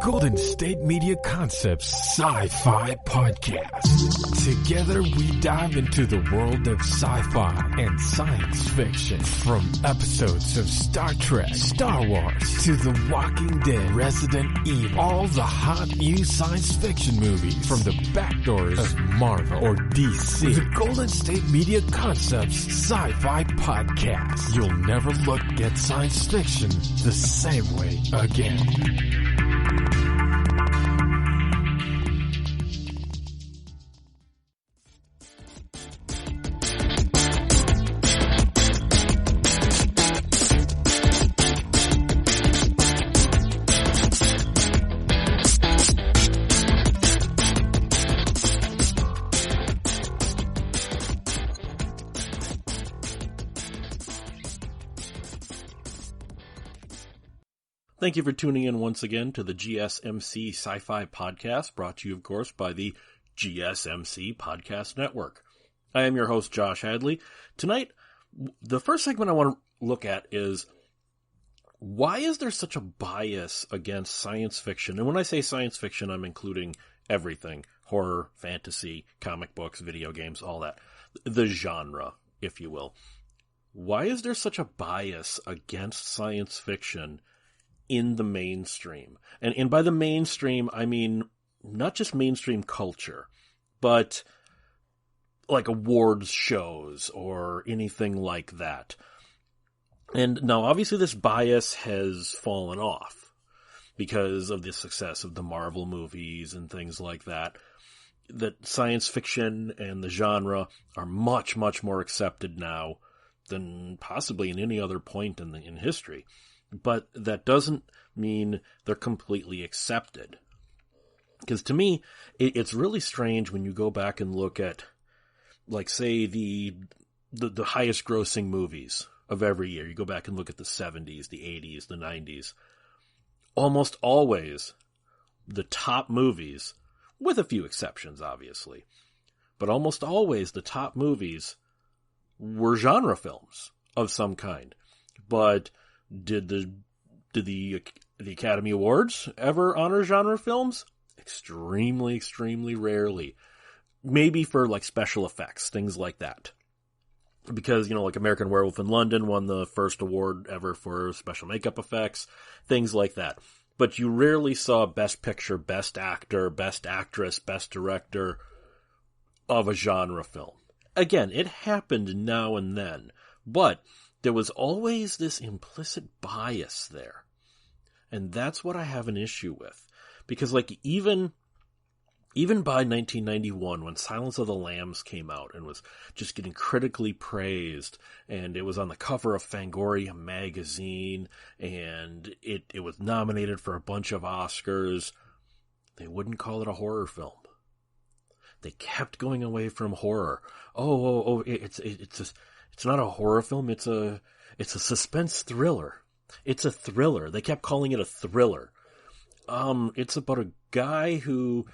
Golden State Media Concepts Sci-Fi Podcast. Together we dive into the world of sci-fi and science fiction. From episodes of Star Trek, Star Wars, to The Walking Dead, Resident Evil, all the hot new science fiction movies from the back doors of Marvel or DC. The Golden State Media Concepts Sci-Fi Podcast. You'll never look at science fiction the same way again. Thank you for tuning in once again to the GSMC Sci-Fi Podcast, brought to you, of course, by the GSMC Podcast Network. I am your host, Josh Hadley. Tonight, the first segment I want to look at is, why is there such a bias against science fiction? And when I say science fiction, I'm including everything: horror, fantasy, comic books, video games, all that. The genre, if you will. Why is there such a bias against science fiction in the mainstream? And by the mainstream, I mean not just mainstream culture, but like awards shows or anything like that. And now obviously this bias has fallen off because of the success of the Marvel movies and things like that. That science fiction and the genre are much, much more accepted now than possibly in any other point in history. But that doesn't mean they're completely accepted. Because to me, it's really strange when you go back and look at, like, say, the highest grossing movies of every year. You go back and look at the 70s, the 80s, the 90s. Almost always, the top movies, with a few exceptions, obviously, but almost always the top movies were genre films of some kind. But did the Academy Awards ever honor genre films? Extremely, extremely rarely. Maybe for like special effects, things like that. Because, you know, like American Werewolf in London won the first award ever for special makeup effects, things like that. But you rarely saw Best Picture, Best Actor, Best Actress, Best Director of a genre film. Again, it happened now and then, but there was always this implicit bias there. And that's what I have an issue with. Because, like, even by 1991, when Silence of the Lambs came out and was just getting critically praised, and it was on the cover of Fangoria magazine, and it was nominated for a bunch of Oscars, they wouldn't call it a horror film. They kept going away from horror. It's not a horror film, it's a suspense thriller. It's a thriller. They kept calling it a thriller. It's about a guy who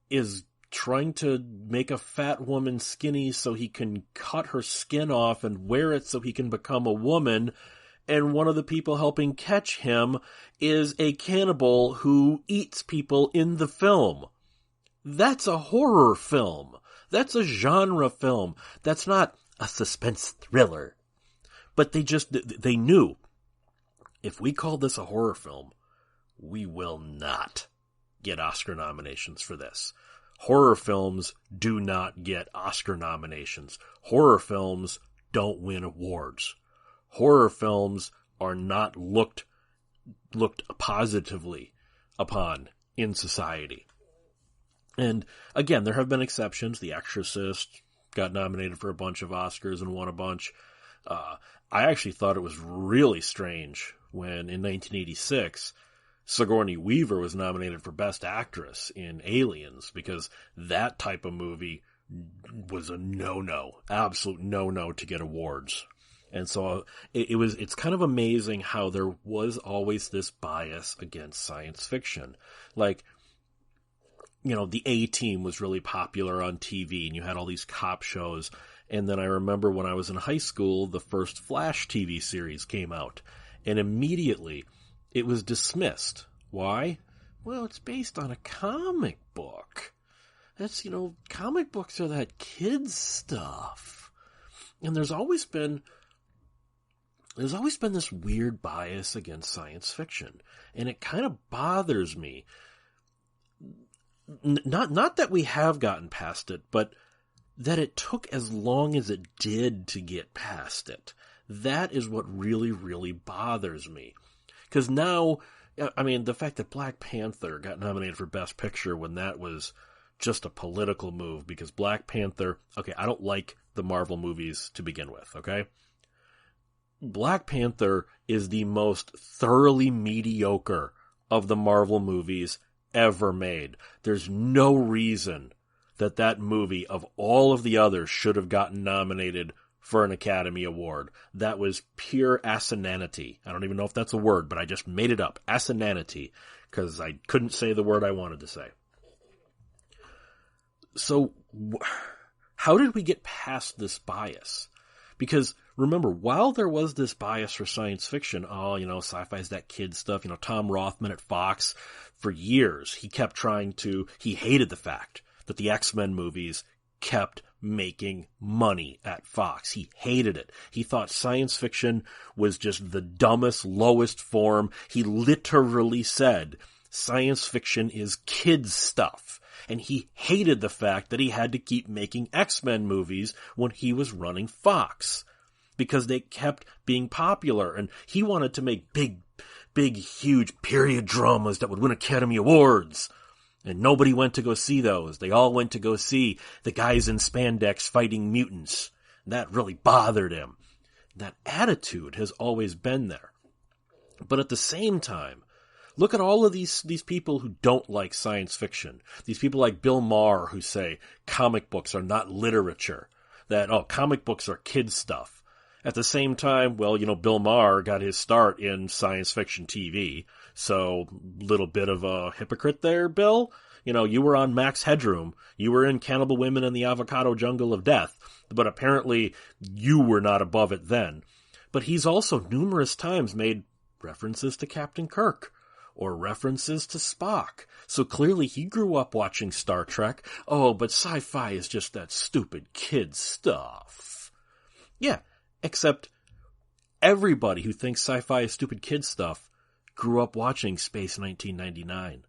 is trying to make a fat woman skinny so he can cut her skin off and wear it so he can become a woman, and one of the people helping catch him is a cannibal who eats people in the film. That's a horror film. That's a genre film. That's not a suspense thriller. But they knew, if we call this a horror film, we will not get Oscar nominations for this. Horror films do not get Oscar nominations. Horror films don't win awards. Horror films are not looked positively upon in society. And again, there have been exceptions. The Exorcist got nominated for a bunch of Oscars and won a bunch. I actually thought it was really strange when, in 1986, Sigourney Weaver was nominated for Best Actress in Aliens, because that type of movie was a no-no, absolute no-no to get awards. And so it's kind of amazing how there was always this bias against science fiction. Like, you know, the A-Team was really popular on TV, and you had all these cop shows. And then I remember when I was in high school, the first Flash TV series came out. And immediately, it was dismissed. Why? Well, it's based on a comic book. That's, comic books are that kids stuff. And there's always been this weird bias against science fiction. And it kind of bothers me. Not that we have gotten past it, but that it took as long as it did to get past it. That is what really, really bothers me. Because now, the fact that Black Panther got nominated for Best Picture when that was just a political move, because Black Panther, okay, I don't like the Marvel movies to begin with, okay? Black Panther is the most thoroughly mediocre of the Marvel movies ever made. There's no reason that movie, of all of the others, should have gotten nominated for an Academy Award. That was pure asinanity. I don't even know if that's a word, but I just made it up. Asinanity, because I couldn't say the word I wanted to say. So, how did we get past this bias? Because, remember, while there was this bias for science fiction, sci-fi's that kid stuff, Tom Rothman at Fox, for years, he hated the fact that the X-Men movies kept making money at Fox. He hated it. He thought science fiction was just the dumbest, lowest form. He literally said, science fiction is kids stuff. And he hated the fact that he had to keep making X-Men movies when he was running Fox, because they kept being popular, and he wanted to make big, huge period dramas that would win Academy Awards. And nobody went to go see those. They all went to go see the guys in spandex fighting mutants. And that really bothered him. That attitude has always been there. But at the same time, look at all of these people who don't like science fiction. These people like Bill Maher who say comic books are not literature. That, comic books are kid stuff. At the same time, Bill Maher got his start in science fiction TV. So, little bit of a hypocrite there, Bill. You were on Max Headroom. You were in Cannibal Women and the Avocado Jungle of Death. But apparently, you were not above it then. But he's also numerous times made references to Captain Kirk, or references to Spock. So clearly he grew up watching Star Trek. Oh, but sci-fi is just that stupid kid stuff. Yeah, except everybody who thinks sci-fi is stupid kid stuff grew up watching Space 1999.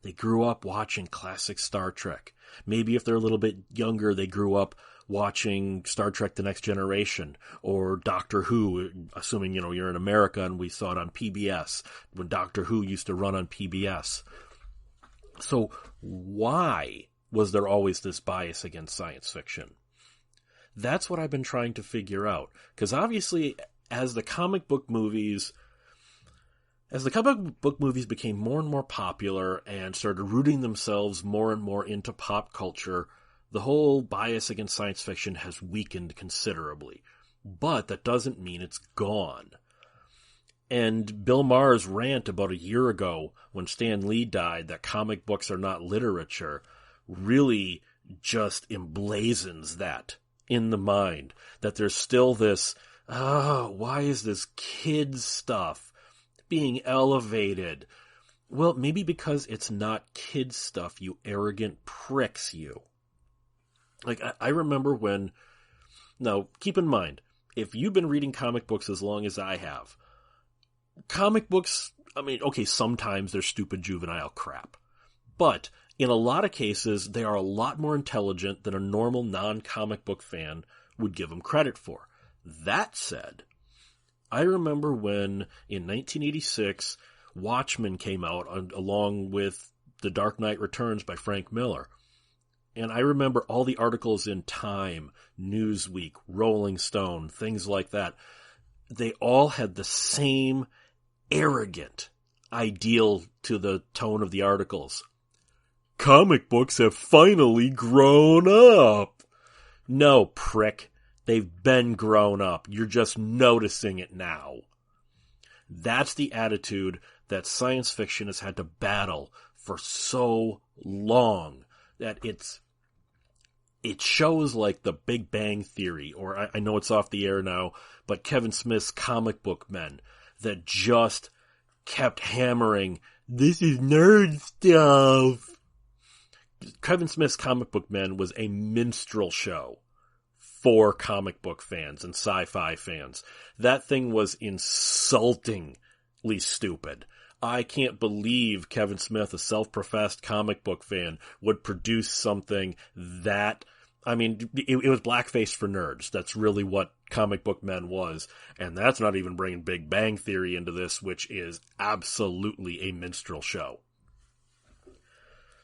They grew up watching classic Star Trek. Maybe if they're a little bit younger, they grew up watching Star Trek The Next Generation, or Doctor Who, assuming, you're in America and we saw it on PBS, when Doctor Who used to run on PBS. So why was there always this bias against science fiction? That's what I've been trying to figure out. Because obviously, as the comic book movies became more and more popular and started rooting themselves more and more into pop culture, the whole bias against science fiction has weakened considerably. But that doesn't mean it's gone. And Bill Maher's rant about a year ago, when Stan Lee died, that comic books are not literature, really just emblazons that in the mind. That there's still this, why is this kids stuff being elevated? Well, maybe because it's not kids stuff, you arrogant pricks, you. Like, I remember when... Now, keep in mind, if you've been reading comic books as long as I have, comic books, sometimes they're stupid juvenile crap. But in a lot of cases, they are a lot more intelligent than a normal non-comic book fan would give them credit for. That said, I remember when, in 1986, Watchmen came out along with The Dark Knight Returns by Frank Miller. And I remember all the articles in Time, Newsweek, Rolling Stone, things like that. They all had the same arrogant ideal to the tone of the articles. Comic books have finally grown up. No, prick. They've been grown up. You're just noticing it now. That's the attitude that science fiction has had to battle for so long. That it shows like the Big Bang Theory, or I know it's off the air now, but Kevin Smith's Comic Book Men, that just kept hammering this is nerd stuff. Kevin Smith's Comic Book Men was a minstrel show for comic book fans and sci-fi fans. That thing was insultingly stupid. I can't believe Kevin Smith, a self-professed comic book fan, would produce something that, I mean, it was blackface for nerds. That's really what Comic Book Men was. And that's not even bringing Big Bang Theory into this, which is absolutely a minstrel show.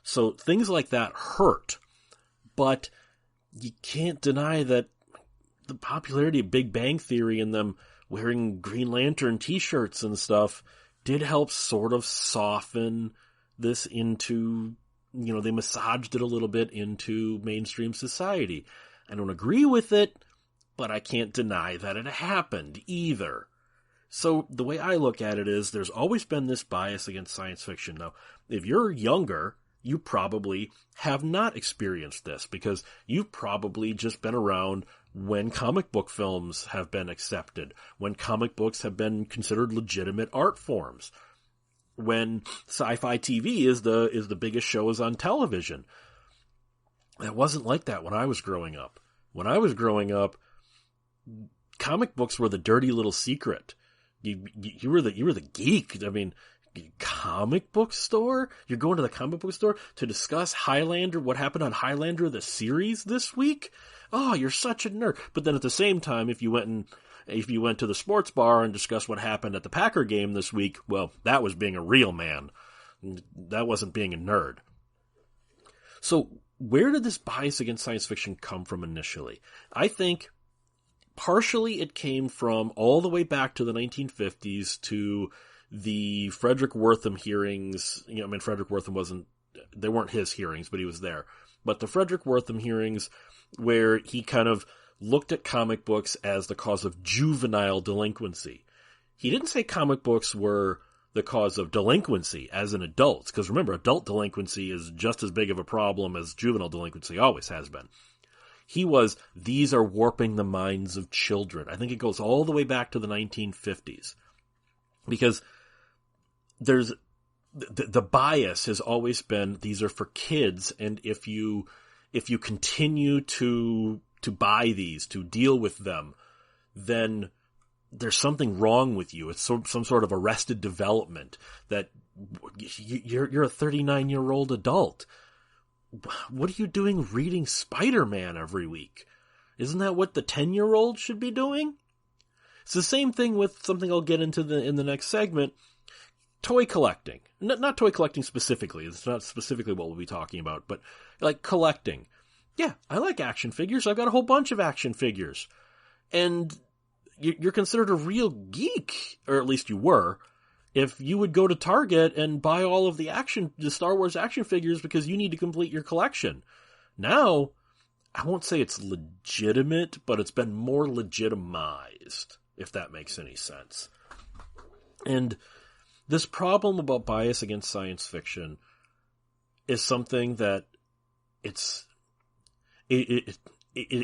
So things like that hurt. But you can't deny that the popularity of Big Bang Theory and them wearing Green Lantern t-shirts and stuff did help sort of soften this into, you know, they massaged it a little bit into mainstream society. I don't agree with it, but I can't deny that it happened either. So the way I look at it is there's always been this bias against science fiction. Now, if you're younger, you probably have not experienced this because you've probably just been around when comic book films have been accepted, when comic books have been considered legitimate art forms, when sci-fi TV is the biggest shows on television. It wasn't like that when I was growing up. When I was growing up, comic books were the dirty little secret. You were the geek. I mean, comic book store? You're going to the comic book store to discuss Highlander, what happened on Highlander, the series this week? Oh, you're such a nerd. But then at the same time, if you went to the sports bar and discussed what happened at the Packer game this week, well, that was being a real man. That wasn't being a nerd. So where did this bias against science fiction come from initially? I think partially it came from all the way back to the 1950s to the Frederick Wortham hearings. You know, I mean, Frederick Wortham they weren't his hearings, but he was there. But the Frederick Wortham hearings, where he kind of looked at comic books as the cause of juvenile delinquency. He didn't say comic books were the cause of delinquency as in adults, because remember, adult delinquency is just as big of a problem as juvenile delinquency always has been. These are warping the minds of children. I think it goes all the way back to the 1950s. Because there's the bias has always been these are for kids, and if you continue to buy these, to deal with them, then there's something wrong with you. It's some sort of arrested development that you're a 39-year-old adult. What are you doing reading Spider-Man every week? Isn't that what the 10-year-old should be doing? It's the same thing with something I'll get into in the next segment. Toy collecting. Not toy collecting specifically. It's not specifically what we'll be talking about, but like collecting. Yeah, I like action figures. I've got a whole bunch of action figures. And you're considered a real geek, or at least you were, if you would go to Target and buy all of the Star Wars action figures because you need to complete your collection. Now, I won't say it's legitimate, but it's been more legitimized, if that makes any sense. And this problem about bias against science fiction is something that it's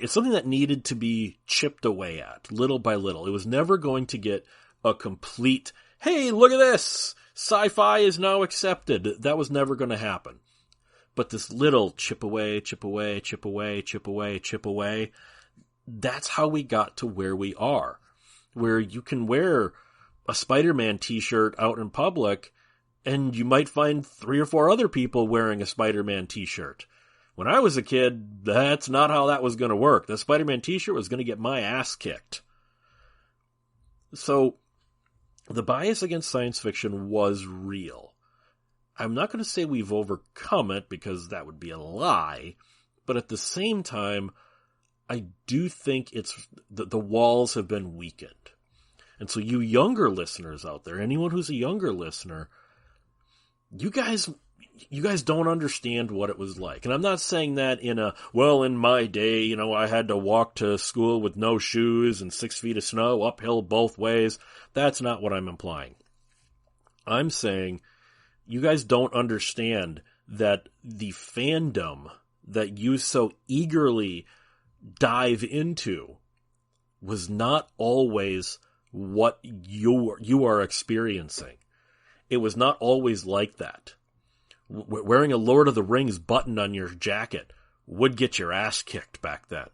something that needed to be chipped away at, little by little. It was never going to get a complete, hey, look at this! Sci-fi is now accepted. That was never going to happen. But this little chip away, chip away, chip away, chip away, chip away, that's how we got to where we are. Where you can wear a Spider-Man t-shirt out in public, and you might find 3 or 4 other people wearing a Spider-Man t-shirt. When I was a kid, that's not how that was going to work. The Spider-Man t-shirt was going to get my ass kicked. So, the bias against science fiction was real. I'm not going to say we've overcome it, because that would be a lie, but at the same time, I do think the walls have been weakened. And so you younger listeners out there, anyone who's a younger listener, you guys don't understand what it was like. And I'm not saying that in my day, I had to walk to school with no shoes and 6 feet of snow, uphill both ways. That's not what I'm implying. I'm saying you guys don't understand that the fandom that you so eagerly dive into was not always what you are experiencing. it was not always like that. Wearing a Lord of the Rings button on your jacket would get your ass kicked back then.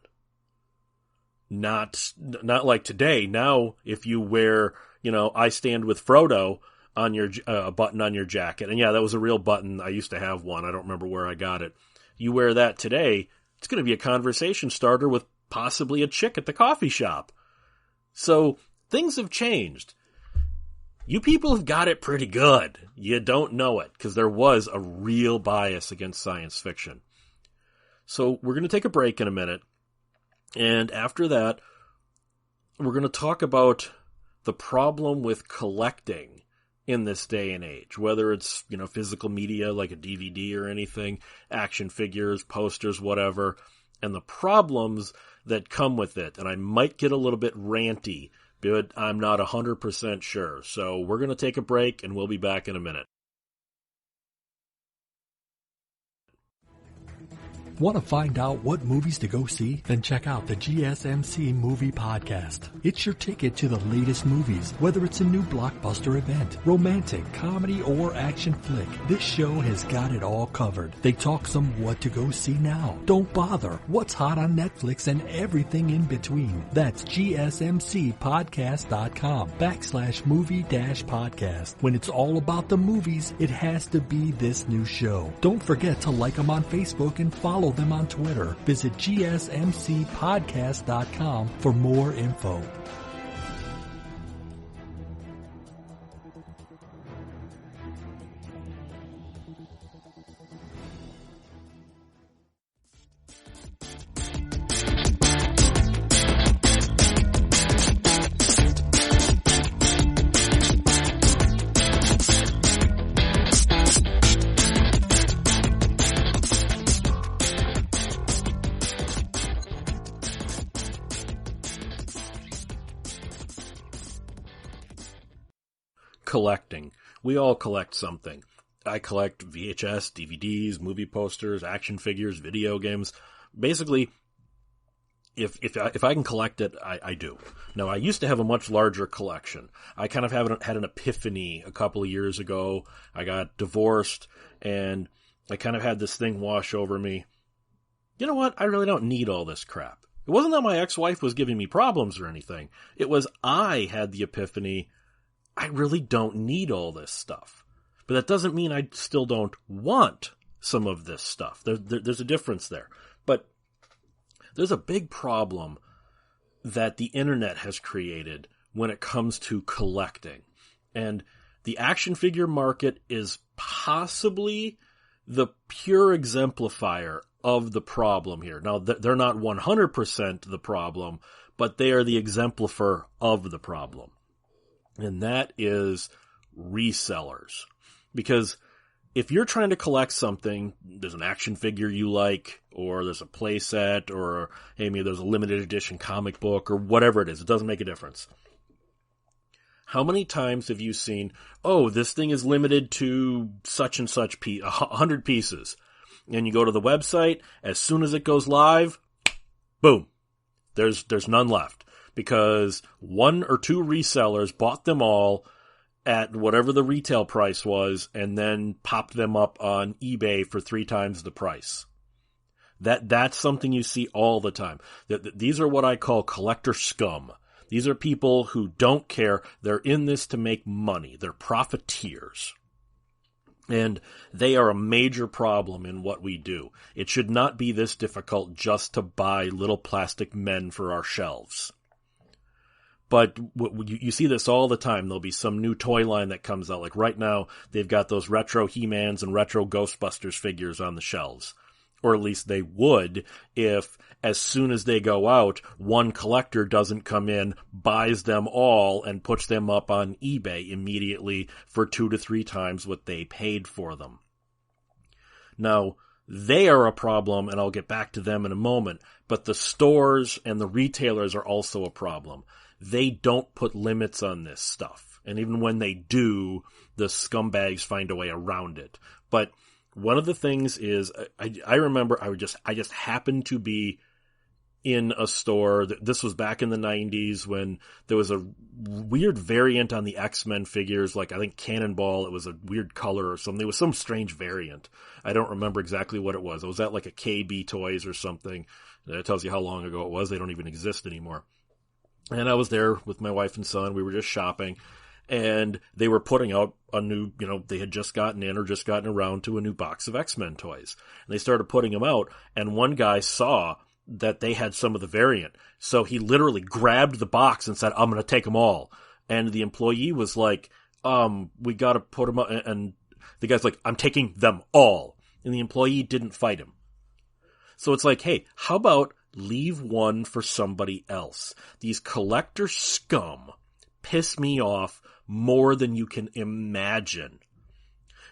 Not like today. Now, if you wear, I Stand with Frodo on your button on your jacket, and yeah, that was a real button. I used to have one. I don't remember where I got it. You wear that today, it's going to be a conversation starter with possibly a chick at the coffee shop. So things have changed. You people have got it pretty good. You don't know it, because there was a real bias against science fiction. So we're going to take a break in a minute. And after that, we're going to talk about the problem with collecting in this day and age, whether it's, physical media like a DVD or anything, action figures, posters, whatever, and the problems that come with it. And I might get a little bit ranty, but I'm not 100% sure. So we're going to take a break, and we'll be back in a minute. Want to find out what movies to go see? Then check out the GSMC Movie Podcast. It's your ticket to the latest movies, whether it's a new blockbuster event, romantic, comedy, or action flick. This show has got it all covered. They talk some what to go see now. Don't bother. What's hot on Netflix and everything in between. That's gsmcpodcast.com/movie-podcast. When it's all about the movies, it has to be this new show. Don't forget to like them on Facebook and follow them on Twitter. Visit gsmcpodcast.com for more info. Collecting. We all collect something. I collect VHS, DVDs, movie posters, action figures, video games. Basically, if I can collect it, I do. Now, I used to have a much larger collection. I kind of had an epiphany a couple of years ago. I got divorced, and I kind of had this thing wash over me. You know what? I really don't need all this crap. It wasn't that my ex-wife was giving me problems or anything. It was I had the epiphany, I really don't need all this stuff. But that doesn't mean I still don't want some of this stuff. There's a difference there. But there's a big problem that the internet has created when it comes to collecting. And the action figure market is possibly the pure exemplifier of the problem here. Now, they're not 100% the problem, but they are the exemplifier of the problem. And that is resellers. Because if you're trying to collect something, there's an action figure you like, or there's a play set, or hey, maybe there's a limited edition comic book, or whatever it is, it doesn't make a difference. How many times have you seen, oh, this thing is limited to such and such 100 pieces. And you go to the website, as soon as it goes live, boom, there's none left. Because one or two resellers bought them all at whatever the retail price was and then popped them up on eBay for 3 times the price. That's something you see all the time. These are what I call collector scum. These are people who don't care. They're in this to make money. They're profiteers. And they are a major problem in what we do. It should not be this difficult just to buy little plastic men for our shelves. But you see this all the time. There'll be some new toy line that comes out. Like right now, they've got those retro He-Mans and retro Ghostbusters figures on the shelves. Or at least they would if, as soon as they go out, one collector doesn't come in, buys them all, and puts them up on eBay immediately for 2 to 3 times what they paid for them. Now, they are a problem, and I'll get back to them in a moment, but the stores and the retailers are also a problem. They don't put limits on this stuff. And even when they do, the scumbags find a way around it. But one of the things is, I remember I just happened to be in a store. This was back in the 90s when there was a weird variant on the X-Men figures, like I think Cannonball, it was a weird color or something. It was some strange variant. I don't remember exactly what it was. It was at like a KB Toys or something. That tells you how long ago it was. They don't even exist anymore. And I was there with my wife and son. We were just shopping. And they were putting out a new, they had just gotten in or just gotten around to a new box of X-Men toys. And they started putting them out. And one guy saw that they had some of the variant. So he literally grabbed the box and said, I'm going to take them all. And the employee was like, we got to put them up. And the guy's like, I'm taking them all. And the employee didn't fight him. So it's like, hey, how about leave one for somebody else? These collector scum piss me off more than you can imagine.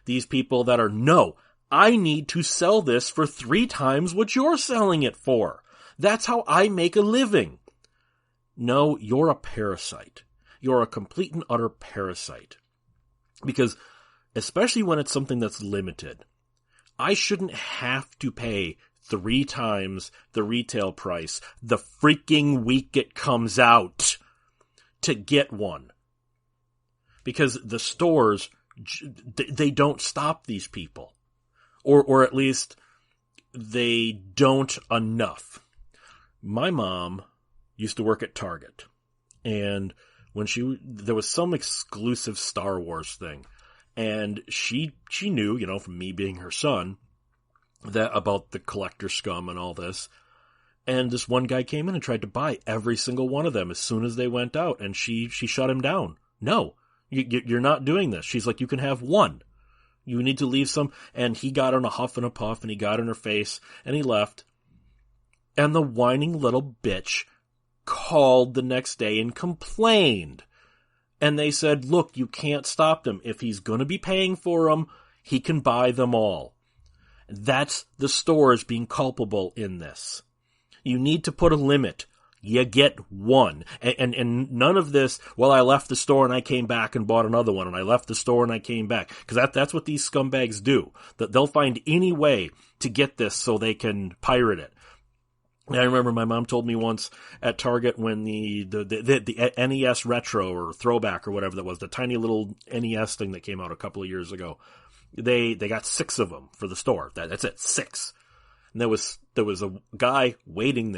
These people that are, no, I need to sell this for 3 times what you're selling it for. That's how I make a living. No, you're a parasite. You're a complete and utter parasite. Because, especially when it's something that's limited, I shouldn't have to pay 3 times the retail price the freaking week it comes out to get one. Because the stores, they don't stop these people. Or at least they don't enough. My mom used to work at Target. And when there was some exclusive Star Wars thing. And she knew, from me being her son, that about the collector scum and all this. And this one guy came in and tried to buy every single one of them as soon as they went out. And she shut him down. No, you're not doing this. She's like, you can have one. You need to leave some. And he got in a huff and a puff and he got in her face and he left. And the whining little bitch called the next day and complained. And they said, look, you can't stop them. If he's going to be paying for them, he can buy them all. That's the stores being culpable in this. You need to put a limit. You get one. And none of this, well, I left the store and I came back and bought another one, and I left the store and I came back. Because that's what these scumbags do. That they'll find any way to get this so they can pirate it. I remember my mom told me once at Target when the NES Retro or Throwback or whatever that was, the tiny little NES thing that came out a couple of years ago, they got 6 of them for the store. That's it, 6. And there was a guy waiting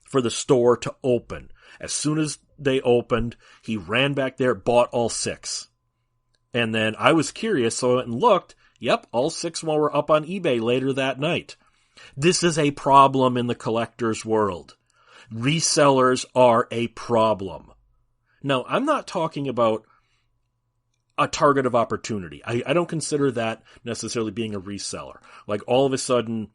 for the store to open. As soon as they opened, he ran back there, bought all 6. And then I was curious, so I went and looked. Yep, all 6 were up on eBay later that night. This is a problem in the collector's world. Resellers are a problem. Now, I'm not talking about a target of opportunity. I don't consider that necessarily being a reseller. Like all of a sudden,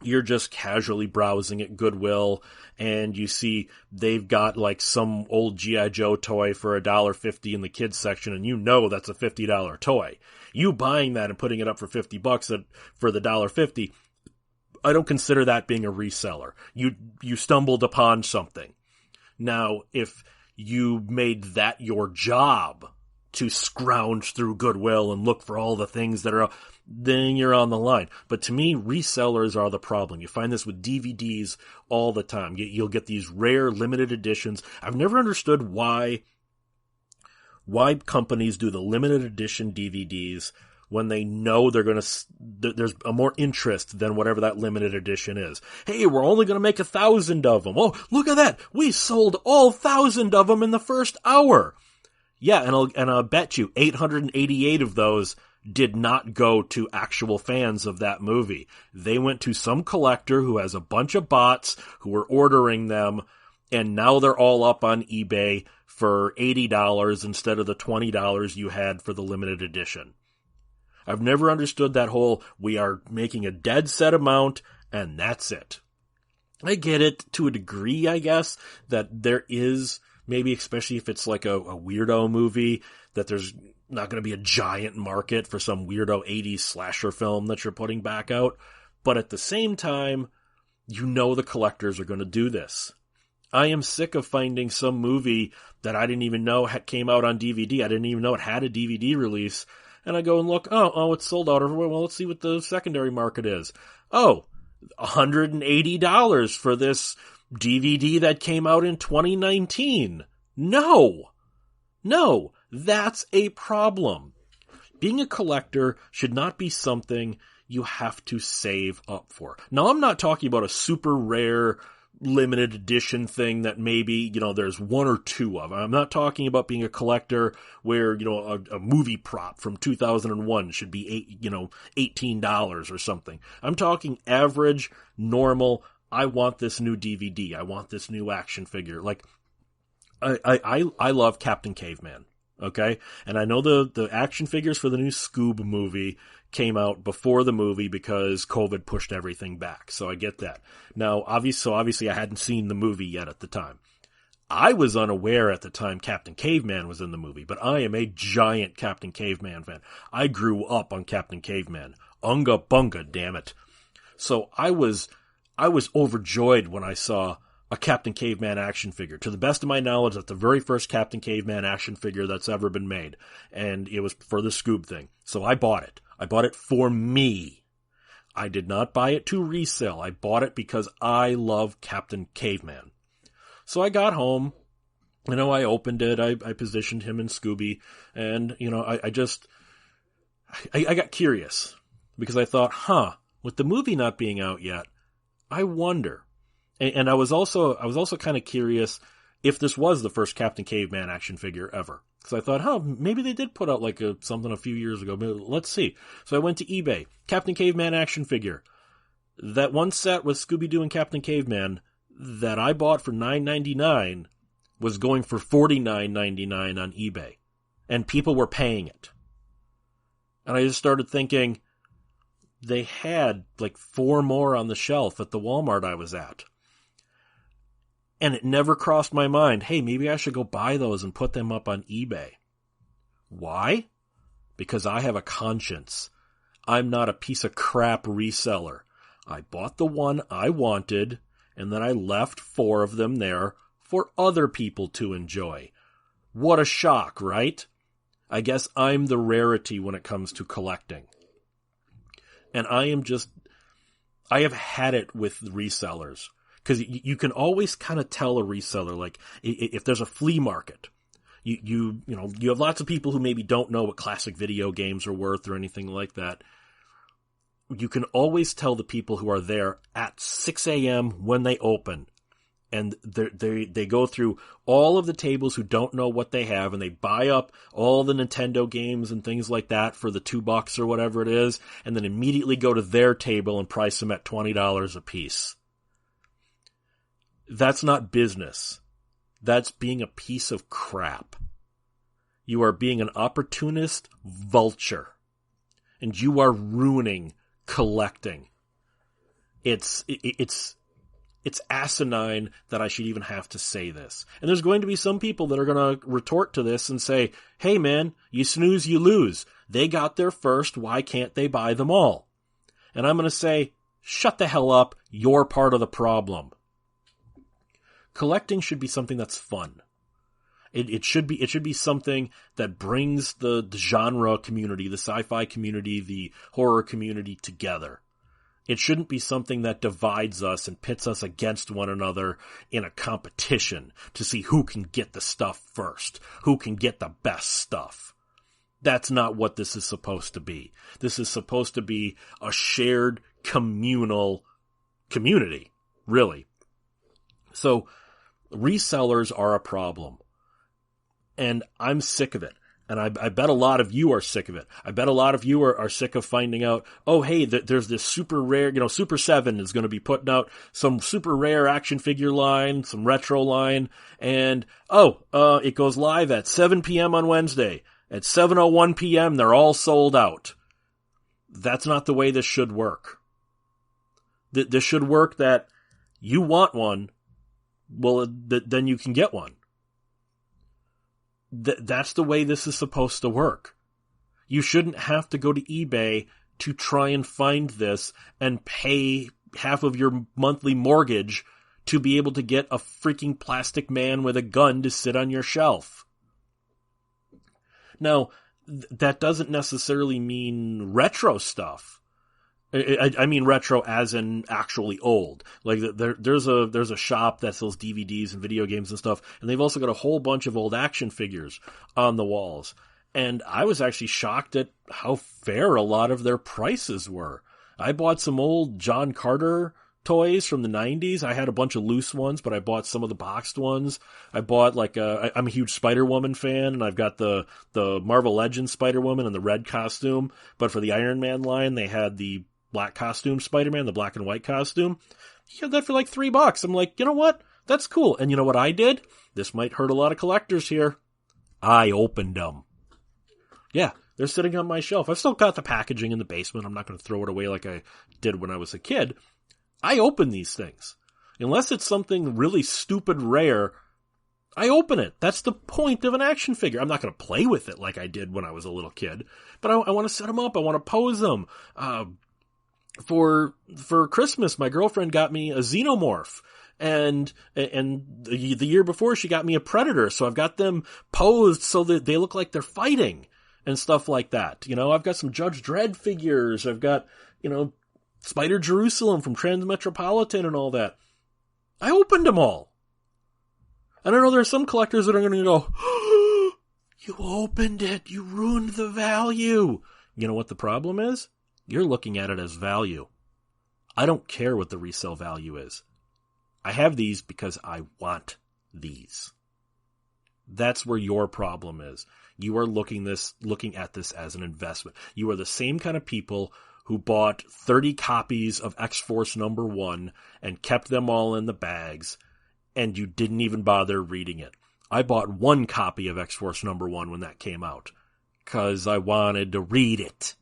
you're just casually browsing at Goodwill and you see they've got like some old G.I. Joe toy for $1.50 in the kids section, and you know that's a $50 toy. You buying that and putting it up for $50 for the $1.50, I don't consider that being a reseller. You stumbled upon something. Now, if you made that your job to scrounge through Goodwill and look for all the things that are, then you're on the line. But to me, resellers are the problem. You find this with DVDs all the time. You'll get these rare limited editions. I've never understood why companies do the limited edition DVDs when they know there's a more interest than whatever that limited edition is. Hey, we're only going to make 1,000 of them. Oh, look at that. We sold all 1,000 of them in the first hour. Yeah, and I'll bet you 888 of those did not go to actual fans of that movie. They went to some collector who has a bunch of bots who were ordering them, and now they're all up on eBay for $80 instead of the $20 you had for the limited edition. I've never understood that whole, we are making a dead set amount, and that's it. I get it to a degree, I guess, that there is, maybe especially if it's like a weirdo movie, that there's not going to be a giant market for some weirdo 80s slasher film that you're putting back out. But at the same time, you know the collectors are going to do this. I am sick of finding some movie that I didn't even know came out on DVD. I didn't even know it had a DVD release. And I go and look, oh, it's sold out everywhere. Well, let's see what the secondary market is. Oh, $180 for this DVD that came out in 2019. No, that's a problem. Being a collector should not be something you have to save up for. Now, I'm not talking about a super rare limited edition thing that maybe, there's one or two of. I'm not talking about being a collector where, a movie prop from 2001 should be $18 or something. I'm talking average, normal, I want this new DVD. I want this new action figure. Like, I love Captain Caveman. Okay? And I know the action figures for the new Scoob movie came out before the movie because COVID pushed everything back. So I get that. Now, obviously I hadn't seen the movie yet at the time. I was unaware at the time Captain Caveman was in the movie, but I am a giant Captain Caveman fan. I grew up on Captain Caveman. Unga bunga, damn it. So I was overjoyed when I saw a Captain Caveman action figure. To the best of my knowledge, that's the very first Captain Caveman action figure that's ever been made. And it was for the Scoob thing. So I bought it. I bought it for me. I did not buy it to resell. I bought it because I love Captain Caveman. So I got home. I opened it. I positioned him in Scooby. And, I got curious. Because I thought, with the movie not being out yet, I wonder. And I was also kind of curious if this was the first Captain Caveman action figure ever. Because I thought, maybe they did put out something a few years ago. Maybe, let's see. So I went to eBay. Captain Caveman action figure. That one set with Scooby-Doo and Captain Caveman that I bought for $9.99 was going for $49.99 on eBay. And people were paying it. And I just started thinking, they had 4 more on the shelf at the Walmart I was at. And it never crossed my mind, hey, maybe I should go buy those and put them up on eBay. Why? Because I have a conscience. I'm not a piece of crap reseller. I bought the one I wanted, and then I left 4 of them there for other people to enjoy. What a shock, right? I guess I'm the rarity when it comes to collecting. And I have had it with resellers. Because you can always kind of tell a reseller, if there's a flea market, you have lots of people who maybe don't know what classic video games are worth or anything like that. You can always tell the people who are there at 6 a.m. when they open. And they go through all of the tables who don't know what they have, and they buy up all the Nintendo games and things like that for the $2 or whatever it is, and then immediately go to their table and price them at $20 a piece. That's not business. That's being a piece of crap. You are being an opportunist vulture. And you are ruining collecting. It's asinine that I should even have to say this. And there's going to be some people that are going to retort to this and say, hey man, you snooze, you lose. They got there first. Why can't they buy them all? And I'm going to say, shut the hell up. You're part of the problem. Collecting should be something that's fun. It should be something that brings the genre community, the sci-fi community, the horror community together. It shouldn't be something that divides us and pits us against one another in a competition to see who can get the stuff first, who can get the best stuff. That's not what this is supposed to be. This is supposed to be a shared communal community, really. So, resellers are a problem. And I'm sick of it. And I bet a lot of you are sick of it. I bet a lot of you are sick of finding out, oh, hey, there's this super rare, Super 7 is going to be putting out some super rare action figure line, some retro line, and, it goes live at 7 p.m. on Wednesday. At 7:01 p.m., they're all sold out. That's not the way this should work. This should work that you want one, well, then you can get one. That's the way this is supposed to work. You shouldn't have to go to eBay to try and find this and pay half of your monthly mortgage to be able to get a freaking plastic man with a gun to sit on your shelf. Now, that doesn't necessarily mean retro stuff. I mean retro as in actually old. Like there's a shop that sells DVDs and video games and stuff, and they've also got a whole bunch of old action figures on the walls. And I was actually shocked at how fair a lot of their prices were. I bought some old John Carter toys from the 90s. I had a bunch of loose ones, but I bought some of the boxed ones. I bought I'm a huge Spider-Woman fan, and I've got the Marvel Legends Spider-Woman in the red costume. But for the Iron Man line, they had the black costume Spider-Man, the black and white costume. He had that for like $3. I'm like, you know what? That's cool. And you know what I did? This might hurt a lot of collectors here. I opened them. Yeah, they're sitting on my shelf. I've still got the packaging in the basement. I'm not going to throw it away like I did when I was a kid. I open these things. Unless it's something really stupid rare, I open it. That's the point of an action figure. I'm not going to play with it like I did when I was a little kid. But I want to set them up. I want to pose them. For Christmas, my girlfriend got me a Xenomorph. And the year before, she got me a Predator. So I've got them posed so that they look like they're fighting and stuff like that. You know, I've got some Judge Dredd figures. I've got, Spider Jerusalem from Transmetropolitan and all that. I opened them all. And I know there are some collectors that are going to go, oh, you opened it. You ruined the value. You know what the problem is? You're looking at it as value. I don't care what the resale value is. I have these because I want these. That's where your problem is. You are looking at this as an investment. You are the same kind of people who bought 30 copies of X-Force #1 and kept them all in the bags, and you didn't even bother reading it. I bought 1 copy of X-Force #1 when that came out, because I wanted to read it.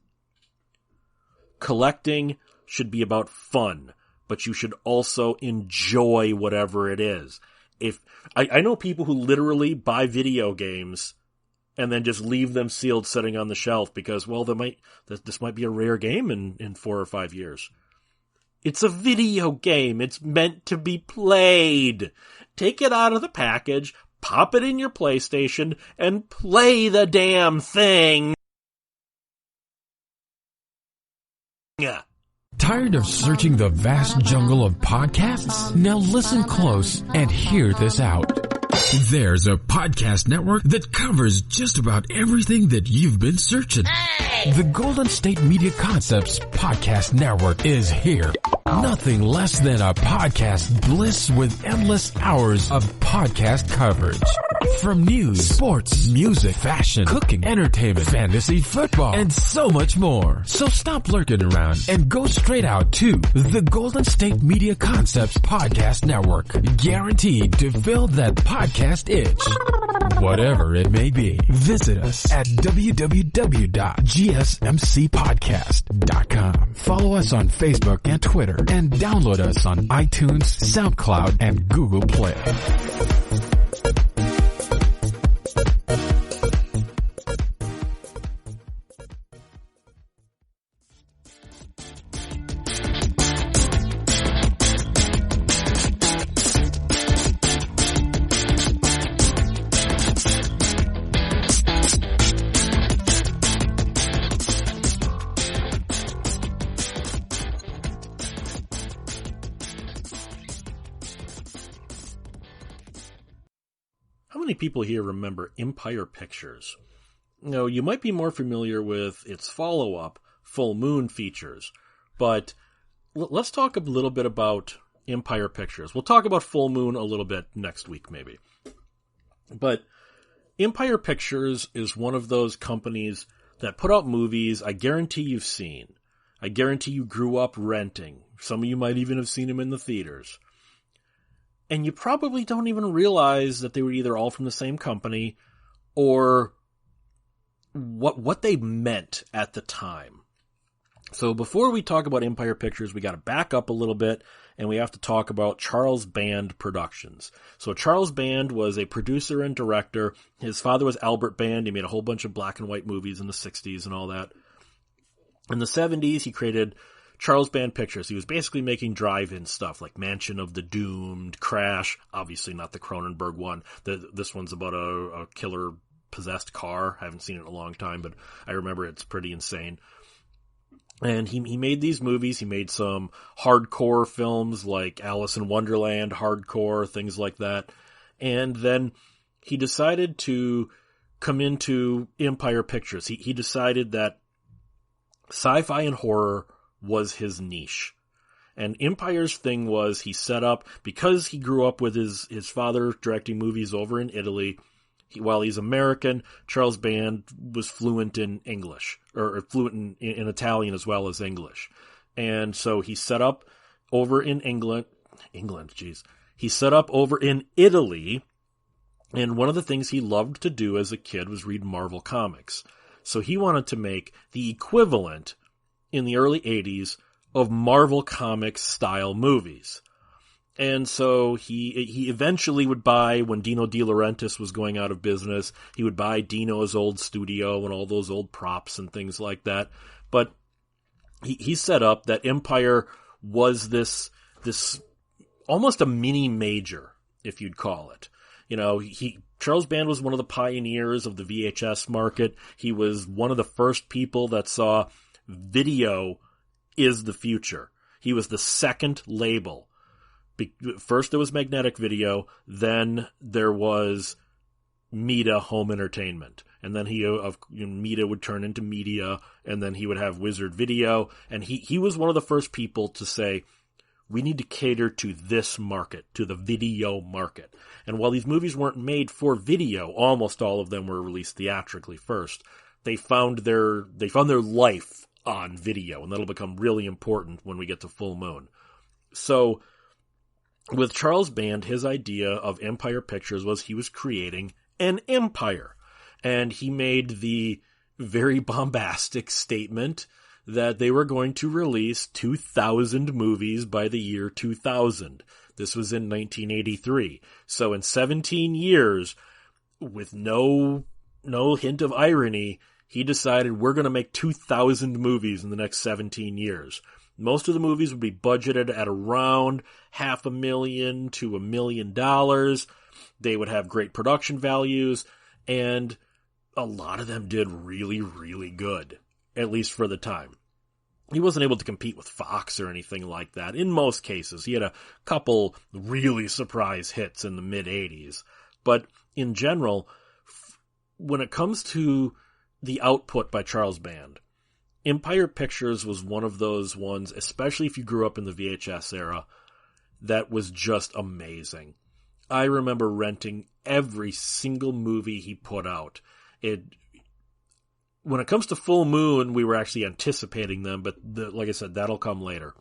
Collecting should be about fun, but you should also enjoy whatever it is. If I know people who literally buy video games and then just leave them sealed sitting on the shelf because, well, this might be a rare game in 4 or 5 years. It's a video game. It's meant to be played. Take it out of the package, pop it in your PlayStation, and play the damn thing. Yeah. Tired of searching the vast jungle of podcasts? Now listen close and hear this out. There's a podcast network that covers just about everything that you've been searching. Hey! The Golden State Media Concepts Podcast Network is here. Nothing less than a podcast bliss with endless hours of podcast coverage. From news, sports, music, fashion, cooking, entertainment, fantasy, football, and so much more. So stop lurking around and go straight out to the Golden State Media Concepts Podcast Network. Guaranteed to fill that podcast itch. Whatever it may be. Visit us at www.gsmcpodcast.com. Follow us on Facebook and Twitter, and download us on iTunes, SoundCloud, and Google Play. People here remember Empire Pictures. Now, you might be more familiar with its follow-up, Full Moon Features, but let's talk a little bit about Empire Pictures. We'll talk about Full Moon a little bit next week, maybe. But Empire Pictures is one of those companies that put out movies I guarantee you've seen. I guarantee you grew up renting. Some of you might even have seen them in the theaters. And you probably don't even realize that they were either all from the same company or what they meant at the time. So before we talk about Empire Pictures, we got to back up a little bit, and we have to talk about Charles Band Productions. So Charles Band was a producer and director. His father was Albert Band. He made a whole bunch of black and white movies in the 60s and all that. In the 70s, he created Charles Band Pictures. He was basically making drive-in stuff like Mansion of the Doomed, Crash, obviously not the Cronenberg one. This one's about a killer possessed car. I haven't seen it in a long time, but I remember it's pretty insane. And he made these movies. He made some hardcore films like Alice in Wonderland, hardcore, things like that. And then he decided to come into Empire Pictures. He decided that sci-fi and horror was his niche. And Empire's thing was he set up, because he grew up with his father directing movies over in Italy, while he's American, Charles Band was fluent in English, or fluent in Italian as well as English. And so he set up over in he set up over in Italy, and one of the things he loved to do as a kid was read Marvel Comics. So he wanted to make the equivalent in the early 80s of Marvel Comics style movies. And so he eventually would buy, when Dino De Laurentiis was going out of business, he would buy Dino's old studio and all those old props and things like that. But he set up that Empire was this almost a mini major, if you'd call it. You know, Charles Band was one of the pioneers of the VHS market. He was one of the first people that saw video is the future. He was the second label. First there was magnetic video, then there was Meta home entertainment, and then Meta would turn into media, and then he would have Wizard Video, and he was one of the first people to say, we need to cater to this market, to the video market. And while these movies weren't made for video, almost all of them were released theatrically first. They found their life on video, and that'll become really important when we get to Full Moon. So with Charles Band, his idea of Empire Pictures was he was creating an empire. And he made the very bombastic statement that they were going to release 2,000 movies by the year 2000. This was in 1983. So in 17 years, with no hint of irony, he decided we're going to make 2,000 movies in the next 17 years. Most of the movies would be budgeted at around $500,000 to $1 million. They would have great production values, and a lot of them did really, really good, at least for the time. He wasn't able to compete with Fox or anything like that. In most cases, he had a couple really surprise hits in the mid-'80s. But in general, when it comes to the output by Charles Band, Empire Pictures was one of those ones, especially if you grew up in the VHS era, that was just amazing. I remember renting every single movie he put out. When it comes to Full Moon, we were actually anticipating them, but like I said, that'll come later.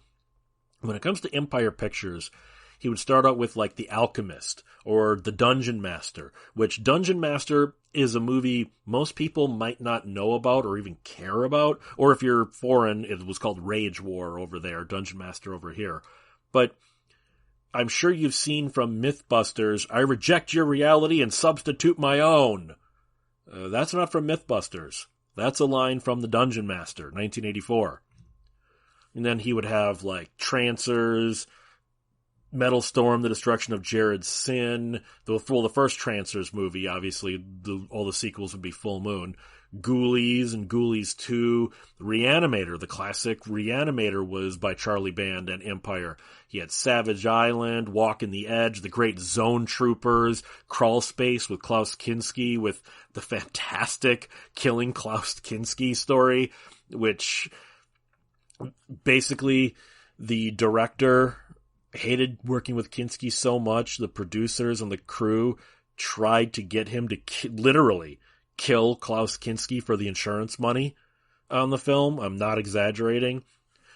When it comes to Empire Pictures, he would start out with like The Alchemist or The Dungeon Master, which Dungeon Master is a movie most people might not know about or even care about. Or if you're foreign, it was called Rage War over there, Dungeon Master over here. But I'm sure you've seen from Mythbusters, I reject your reality and substitute my own. That's not from Mythbusters. That's a line from The Dungeon Master, 1984. And then he would have like Trancers, Metal Storm, The Destruction of Jared Sin. The first Trancers movie, obviously, all the sequels would be Full Moon. Ghoulies and Ghoulies 2. Reanimator, the classic Reanimator was by Charlie Band and Empire. He had Savage Island, Walking the Edge, The Great Zone Troopers, Crawl Space with Klaus Kinski, with the fantastic Killing Klaus Kinski story, which basically the director hated working with Kinski so much, the producers and the crew tried to get him to literally kill Klaus Kinski for the insurance money on the film. I'm not exaggerating.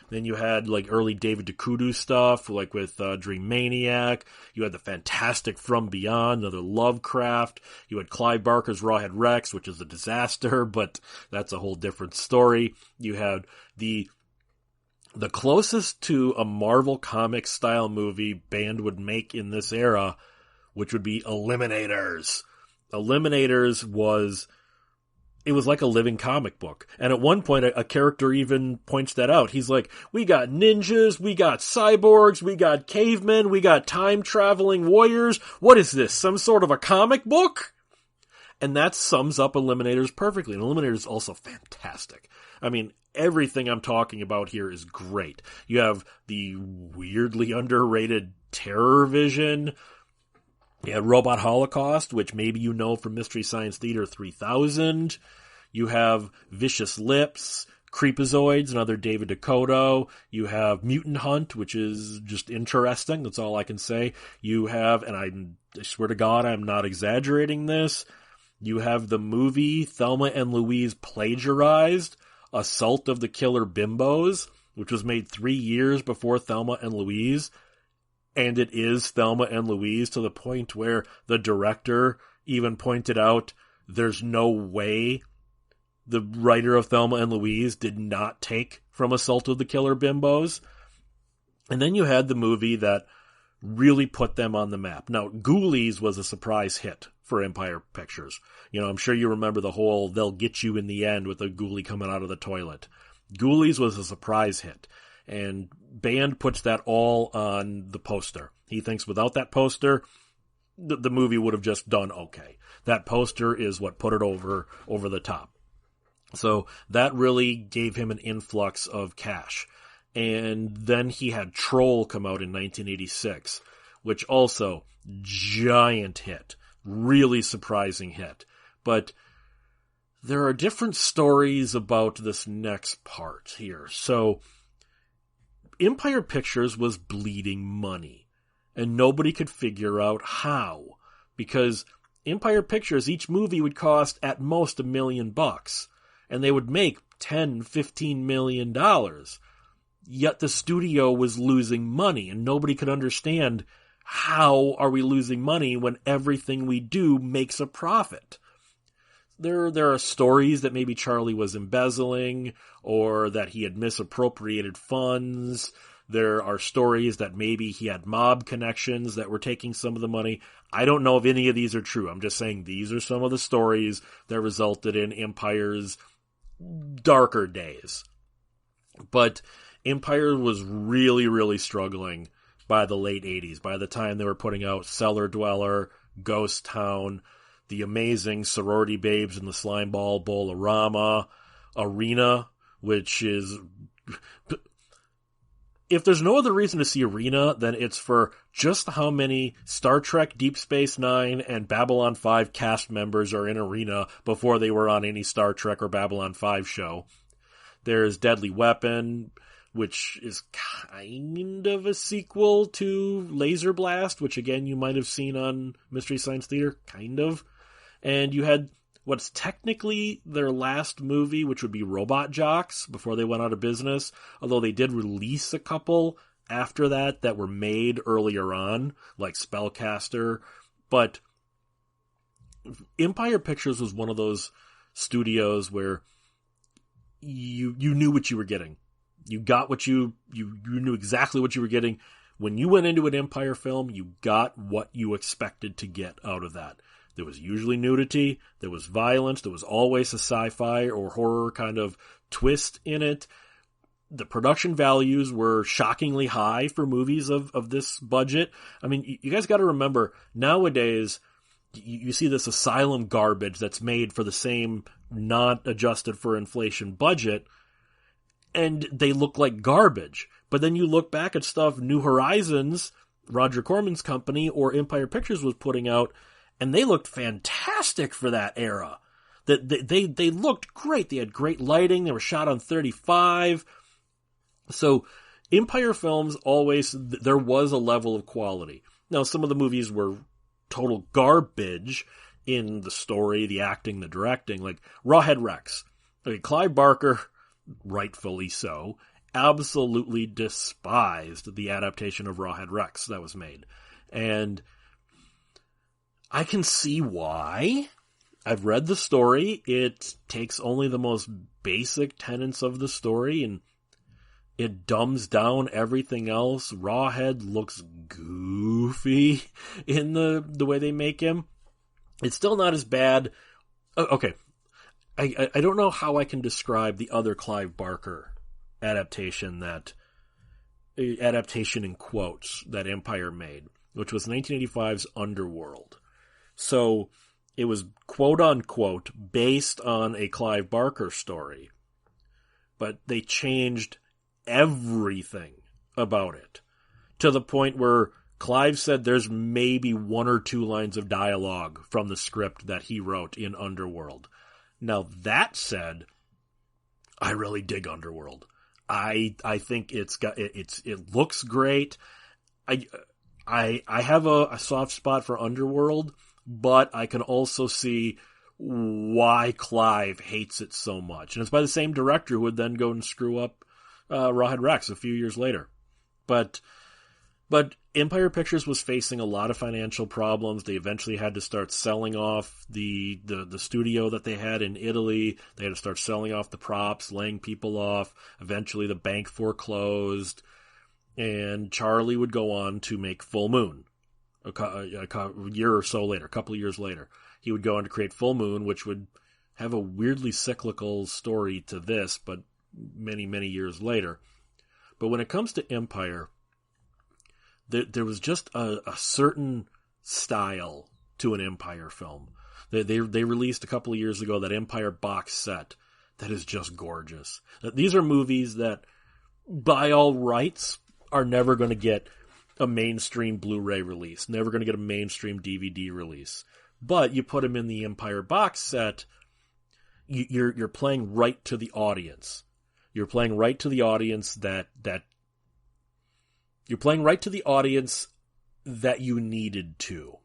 Then you had like early David DeCudu stuff, like with Dream Maniac. You had the fantastic From Beyond, another Lovecraft. You had Clive Barker's Rawhead Rex, which is a disaster, but that's a whole different story. You had the closest to a Marvel Comics style movie Band would make in this era, which would be Eliminators. Eliminators was like a living comic book. And at one point, a character even points that out. He's like, we got ninjas, we got cyborgs, we got cavemen, we got time-traveling warriors. What is this, some sort of a comic book? And that sums up Eliminators perfectly. And Eliminators is also fantastic. I mean, everything I'm talking about here is great. You have the weirdly underrated Terror Vision. You have Robot Holocaust, which maybe you know from Mystery Science Theater 3000. You have Vicious Lips, Creepazoids, another David Dakota. You have Mutant Hunt, which is just interesting. That's all I can say. You have, and I swear to God, I'm not exaggerating this, you have the movie Thelma and Louise Plagiarized, Assault of the Killer Bimbos, which was made 3 years before Thelma and Louise. And it is Thelma and Louise, to the point where the director even pointed out there's no way the writer of Thelma and Louise did not take from Assault of the Killer Bimbos. And then you had the movie that really put them on the map. Now, Ghoulies was a surprise hit for Empire Pictures. You know, I'm sure you remember the whole they'll get you in the end with a ghoulie coming out of the toilet. Ghoulies was a surprise hit. And Band puts that all on the poster. He thinks without that poster, the movie would have just done okay. That poster is what put it over the top. So that really gave him an influx of cash. And then he had Troll come out in 1986, which also giant hit, really surprising hit. But there are different stories about this next part here. So Empire Pictures was bleeding money, and nobody could figure out how, because Empire Pictures, each movie would cost at most $1 million, and they would make $10-15 million. Yet the studio was losing money, and nobody could understand how are we losing money when everything we do makes a profit. There are stories that maybe Charlie was embezzling, or that he had misappropriated funds. There are stories that maybe he had mob connections that were taking some of the money. I don't know if any of these are true. I'm just saying these are some of the stories that resulted in Empire's darker days. But Empire was really, really struggling by the late 80s. By the time they were putting out Cellar Dweller, Ghost Town, The Amazing Sorority Babes in the Slimeball Bowl-orama, Arena, which is... If there's no other reason to see Arena, then it's for just how many Star Trek, Deep Space Nine, and Babylon 5 cast members are in Arena before they were on any Star Trek or Babylon 5 show. There's Deadly Weapon, which is kind of a sequel to Laser Blast, which again you might have seen on Mystery Science Theater, kind of. And you had what's technically their last movie, which would be Robot Jocks, before they went out of business, although they did release a couple after that were made earlier on, like Spellcaster. But Empire Pictures was one of those studios where you knew what you were getting. You got what you knew exactly what you were getting. When you went into an Empire film, you got what you expected to get out of that. There was usually nudity, there was violence, there was always a sci-fi or horror kind of twist in it. The production values were shockingly high for movies of this budget. I mean, you guys got to remember, nowadays, you see this Asylum garbage that's made for the same not adjusted for inflation budget, and they look like garbage. But then you look back at stuff New Horizons, Roger Corman's company, or Empire Pictures was putting out, and they looked fantastic for that era. They looked great. They had great lighting. They were shot on 35. So Empire films always, there was a level of quality. Now, some of the movies were total garbage in the story, the acting, the directing, like Rawhead Rex. Okay, Clive Barker, rightfully so, absolutely despised the adaptation of Rawhead Rex that was made. And I can see why. I've read the story. It takes only the most basic tenets of the story and it dumbs down everything else. Rawhead looks goofy in the way they make him. It's still not as bad. Okay. I don't know how I can describe the other Clive Barker adaptation in quotes that Empire made, which was 1985's Underworld. So it was quote unquote based on a Clive Barker story, but they changed everything about it to the point where Clive said there's maybe 1 or 2 lines of dialogue from the script that he wrote in Underworld. Now that said, I really dig Underworld. I think it looks great. I have a soft spot for Underworld, but I can also see why Clive hates it so much. And it's by the same director who would then go and screw up Rawhead Rex a few years later. But Empire Pictures was facing a lot of financial problems. They eventually had to start selling off the studio that they had in Italy. They had to start selling off the props, laying people off. Eventually the bank foreclosed. And Charlie would go on to make Full Moon a year or so later, a couple of years later. He would go on to create Full Moon, which would have a weirdly cyclical story to this, but many, many years later. But when it comes to Empire, there was just a certain style to an Empire film. They released a couple of years ago that Empire box set that is just gorgeous. These are movies that, by all rights, are never going to get a mainstream Blu-ray release, never going to get a mainstream DVD release. But you put them in the Empire box set, you're playing right to the audience. You're playing right to the audience you're playing right to the audience that you needed to.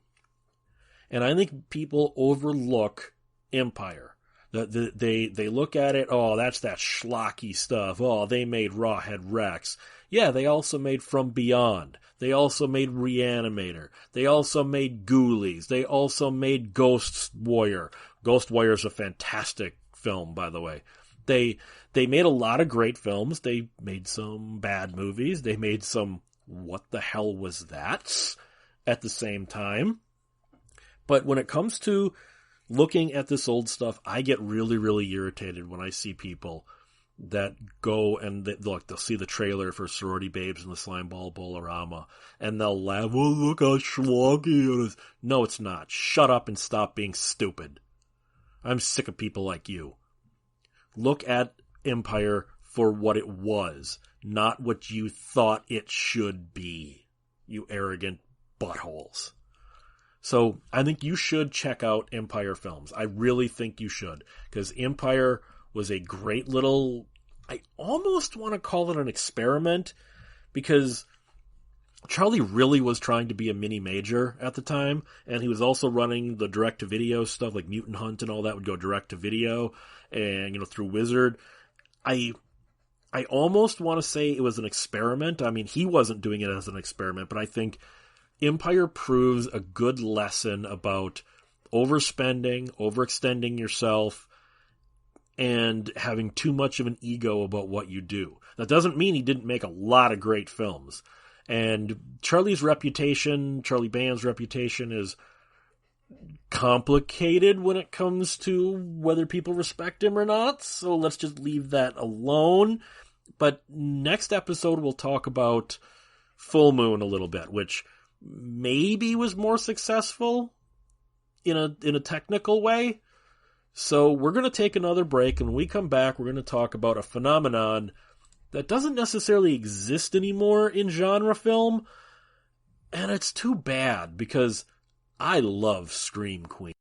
And I think people overlook Empire. They look at it, oh, that's that schlocky stuff. Oh, they made Rawhead Rex. Yeah, they also made From Beyond. They also made Reanimator. They also made Ghoulies. They also made Ghost Warrior. Ghost Warrior is a fantastic film, by the way. They made a lot of great films. They made some bad movies. They made some what the hell was that at the same time. But when it comes to looking at this old stuff, I get really, really irritated when I see people that go and they'll see the trailer for Sorority Babes and the Slimeball Bolorama, and they'll laugh, oh, look how schlocky it is. No, it's not. Shut up and stop being stupid. I'm sick of people like you. Look at Empire for what it was, not what you thought it should be, you arrogant buttholes. So I think you should check out Empire films. I really think you should, because Empire was a great little, I almost want to call it an experiment, because Charlie really was trying to be a mini major at the time, and he was also running the direct-to-video stuff, like Mutant Hunt and all that would go direct-to-video, and, through Wizard. I almost want to say it was an experiment. I mean, he wasn't doing it as an experiment, but I think Empire proves a good lesson about overspending, overextending yourself, and having too much of an ego about what you do. That doesn't mean he didn't make a lot of great films. And Charlie Band's reputation is complicated when it comes to whether people respect him or not, so let's just leave that alone. But next episode we'll talk about Full Moon a little bit, which maybe was more successful in a technical way. So we're going to take another break, and when we come back, we're going to talk about a phenomenon that doesn't necessarily exist anymore in genre film, and it's too bad, because I love Scream Queens.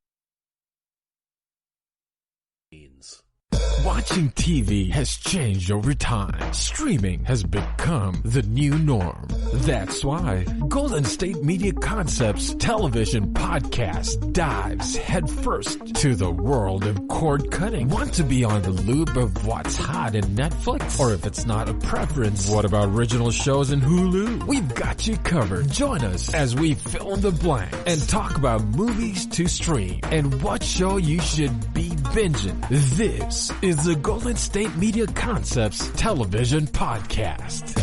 Watching TV has changed over time. Streaming has become the new norm. That's why Golden State Media Concepts television podcast dives headfirst to the world of cord cutting. Want to be on the loop of what's hot in Netflix? Or if it's not a preference, what about original shows in Hulu? We've got you covered. Join us as we fill in the blanks and talk about movies to stream and what show you should be binging. This is the Golden State Media Concepts television podcast.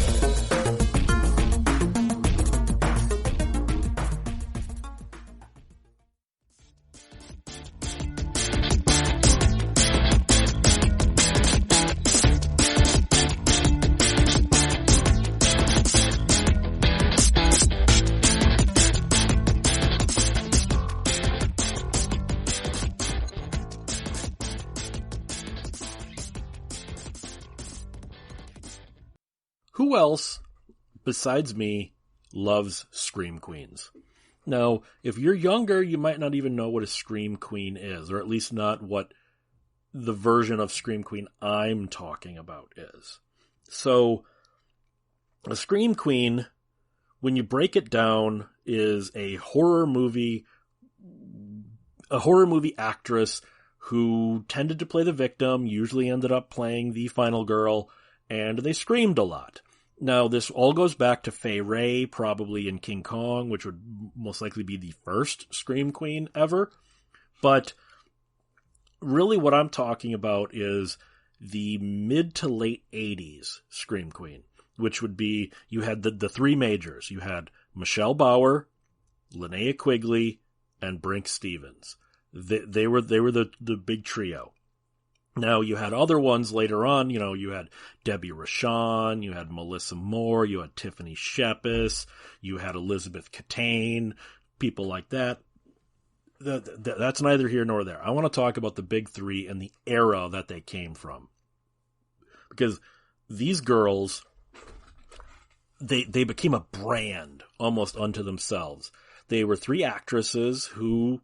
who else besides me loves Scream Queens? Now, if you're younger, you might not even know what a Scream Queen is, or at least not what the version of Scream Queen I'm talking about is. So, a Scream Queen, when you break it down, is a horror movie actress who tended to play the victim, usually ended up playing the final girl, and they screamed a lot. Now, this all goes back to Fay Wray, probably in King Kong, which would most likely be the first Scream Queen ever. But really what I'm talking about is the mid to late 80s Scream Queen, which would be, you had the three majors. You had Michelle Bauer, Linnea Quigley, and Brinke Stevens. They were the big trio. Now, you had other ones later on, you had Debbie Rochon, you had Melissa Moore, you had Tiffany Shepis, you had Elizabeth Catane, people like that. That's neither here nor there. I want to talk about the big three and the era that they came from. Because these girls, they became a brand almost unto themselves. They were three actresses who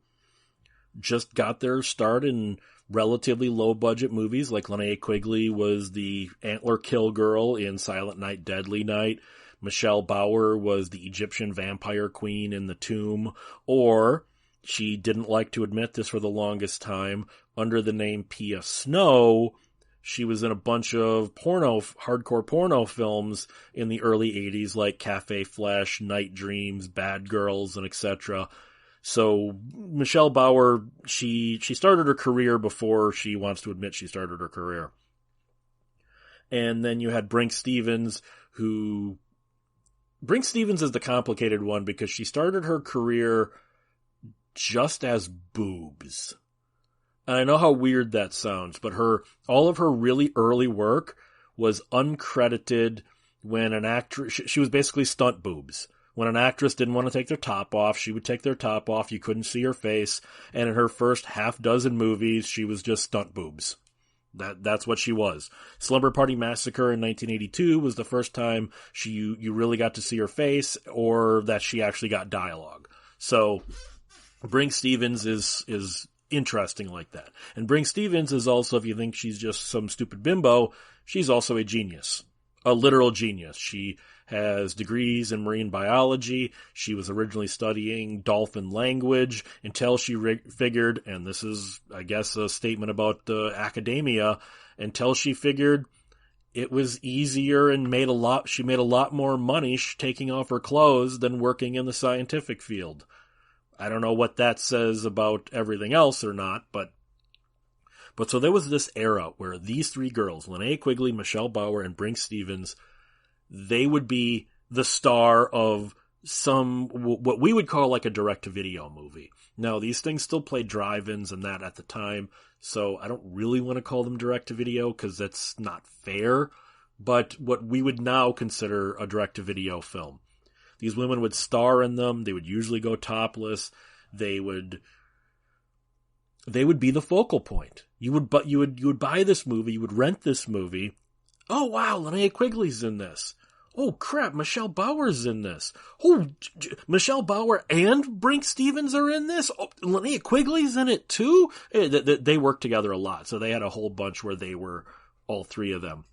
just got their start in relatively low-budget movies, like Linnea Quigley was the antler kill girl in Silent Night, Deadly Night. Michelle Bauer was the Egyptian vampire queen in The Tomb. Or, she didn't like to admit this for the longest time, under the name Pia Snow, she was in a bunch of hardcore porno films in the early 80s, like Cafe Flesh, Night Dreams, Bad Girls, and etc. So Michelle Bauer, she started her career before she wants to admit she started her career. And then you had Brinke Stevens, Brinke Stevens is the complicated one because she started her career just as boobs. And I know how weird that sounds, but all of her really early work was uncredited when an actress, she was basically stunt boobs. When an actress didn't want to take their top off, she would take their top off. You couldn't see her face. And in her first half dozen movies, she was just stunt boobs. That's what she was. Slumber Party Massacre in 1982 was the first time you really got to see her face, or that she actually got dialogue. So Brinke Stevens is interesting like that. And Brinke Stevens is also, if you think she's just some stupid bimbo, she's also a genius. A literal genius. She has degrees in marine biology. She was originally studying dolphin language until she figured, and this is, I guess, a statement about academia, until she figured it was easier and she made a lot more money taking off her clothes than working in the scientific field. I don't know what that says about everything else or not, but so there was this era where these three girls, Linnea Quigley, Michelle Bauer, and Brinke Stevens, they would be the star of what we would call like a direct-to-video movie. Now, these things still played drive-ins and that at the time, so I don't really want to call them direct-to-video because that's not fair, but what we would now consider a direct-to-video film. These women would star in them. They would usually go topless. They would be the focal point. You would buy this movie. You would rent this movie. Oh wow, Linnea Quigley's in this. Oh crap, Michelle Bauer's in this. Oh, Michelle Bauer and Brinke Stevens are in this. Oh, Linnea Quigley's in it too. They worked together a lot, so they had a whole bunch where they were all three of them.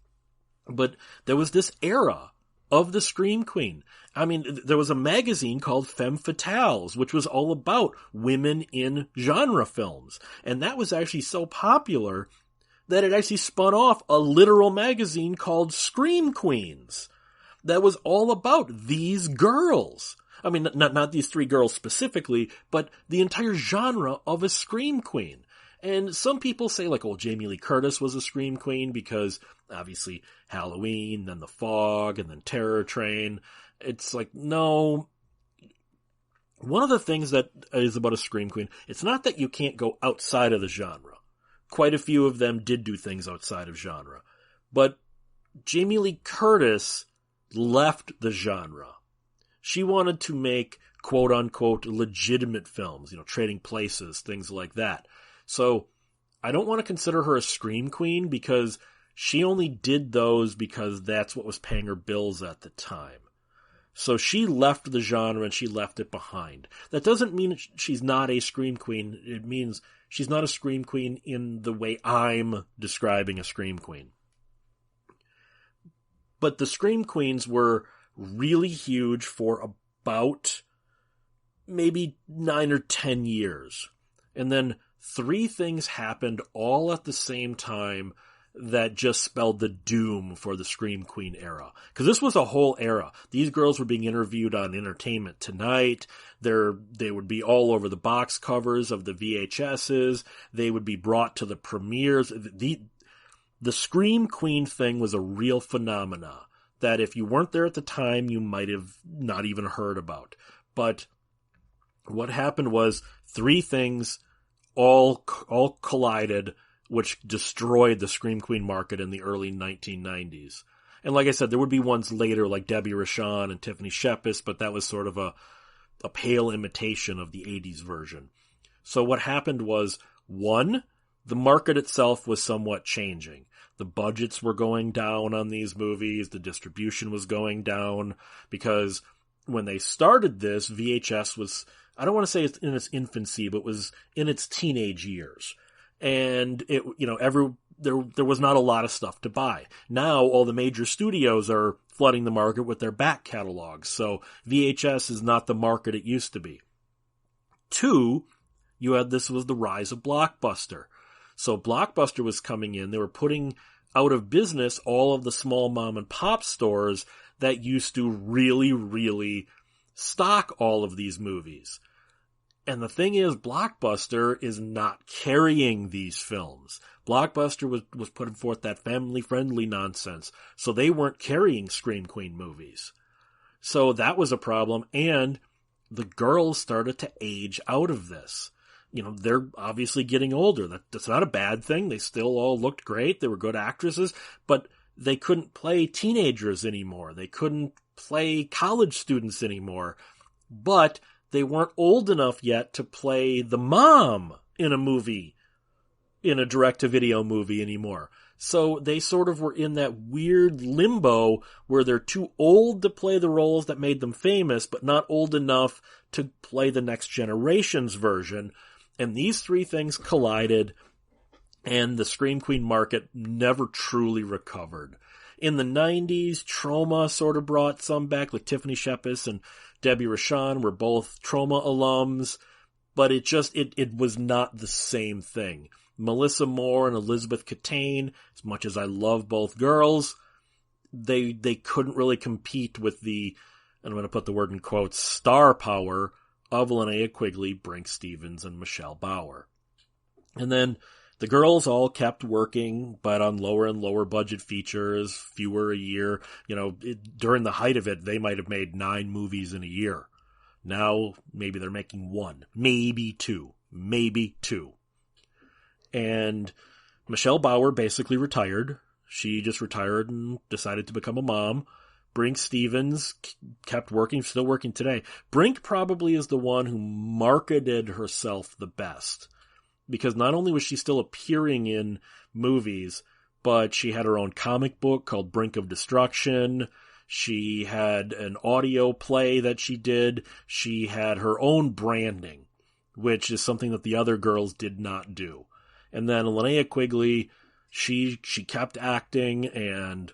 But there was this era of the Scream Queen. I mean, there was a magazine called Femme Fatales, which was all about women in genre films. And that was actually so popular that it actually spun off a literal magazine called Scream Queens that was all about these girls. I mean, not these three girls specifically, but the entire genre of a Scream Queen. And some people say, like, Jamie Lee Curtis was a Scream Queen because, obviously, Halloween, then The Fog, and then Terror Train. It's like, no. One of the things that is about a Scream Queen, it's not that you can't go outside of the genre. Quite a few of them did do things outside of genre. But Jamie Lee Curtis left the genre. She wanted to make, quote-unquote, legitimate films, Trading Places, things like that. So, I don't want to consider her a Scream Queen because she only did those because that's what was paying her bills at the time. So she left the genre and she left it behind. That doesn't mean she's not a scream queen. It means she's not a scream queen in the way I'm describing a scream queen. But the scream queens were really huge for about maybe 9 or 10 years. And then 3 things happened all at the same time that just spelled the doom for the Scream Queen era. Because this was a whole era. These girls were being interviewed on Entertainment Tonight. They would be all over the box covers of the VHSs. They would be brought to the premieres. The Scream Queen thing was a real phenomena that if you weren't there at the time, you might have not even heard about. But what happened was 3 things all collided, which destroyed the Scream Queen market in the early 1990s. And like I said, there would be ones later like Debbie Rochon and Tiffany Shepis, but that was sort of a pale imitation of the 80s version. So what happened was, 1, the market itself was somewhat changing. The budgets were going down on these movies, the distribution was going down, because when they started this, VHS was, I don't want to say it's in its infancy, but was in its teenage years. And it, there was not a lot of stuff to buy. Now all the major studios are flooding the market with their back catalogs, so VHS is not the market it used to be. 2, this was the rise of Blockbuster. So Blockbuster was coming in, they were putting out of business all of the small mom and pop stores that used to really, really stock all of these movies. And the thing is, Blockbuster is not carrying these films. Blockbuster was putting forth that family-friendly nonsense, so they weren't carrying Scream Queen movies. So that was a problem, and the girls started to age out of this. They're obviously getting older. That's not a bad thing. They still all looked great. They were good actresses, but they couldn't play teenagers anymore. They couldn't play college students anymore. But they weren't old enough yet to play the mom in a movie, in a direct-to-video movie anymore. So they sort of were in that weird limbo where they're too old to play the roles that made them famous, but not old enough to play the next generation's version. And these 3 things collided, and the Scream Queen market never truly recovered. In the 90s, Troma sort of brought some back, like Tiffany Shepis and Debbie Rochon were both Troma alums, but it was not the same thing. Melissa Moore and Elizabeth Catane, as much as I love both girls, they couldn't really compete with the, and I'm going to put the word in quotes, star power of Linnea Quigley, Brink Stevens, and Michelle Bauer. And then the girls all kept working, but on lower and lower budget features, fewer a year. During the height of it, they might have made 9 movies in a year. Now, maybe they're making 1, maybe 2. And Michelle Bauer basically retired. She just retired and decided to become a mom. Brink Stevens kept working, still working today. Brink probably is the one who marketed herself the best, because not only was she still appearing in movies, but she had her own comic book called Brink of Destruction. She had an audio play that she did. She had her own branding, which is something that the other girls did not do. And then Linnea Quigley, she kept acting, and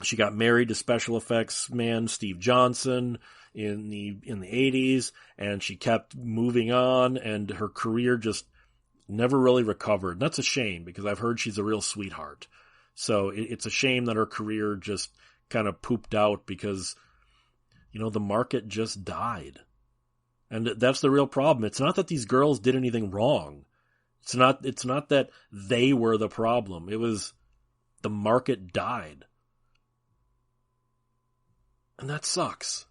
she got married to special effects man Steve Johnson in the 80s, and she kept moving on, and her career just never really recovered. And that's a shame, because I've heard she's a real sweetheart. So it's a shame that her career just kind of pooped out because, the market just died. And that's the real problem. It's not that these girls did anything wrong. It's not that they were the problem. It was the market died. And that sucks.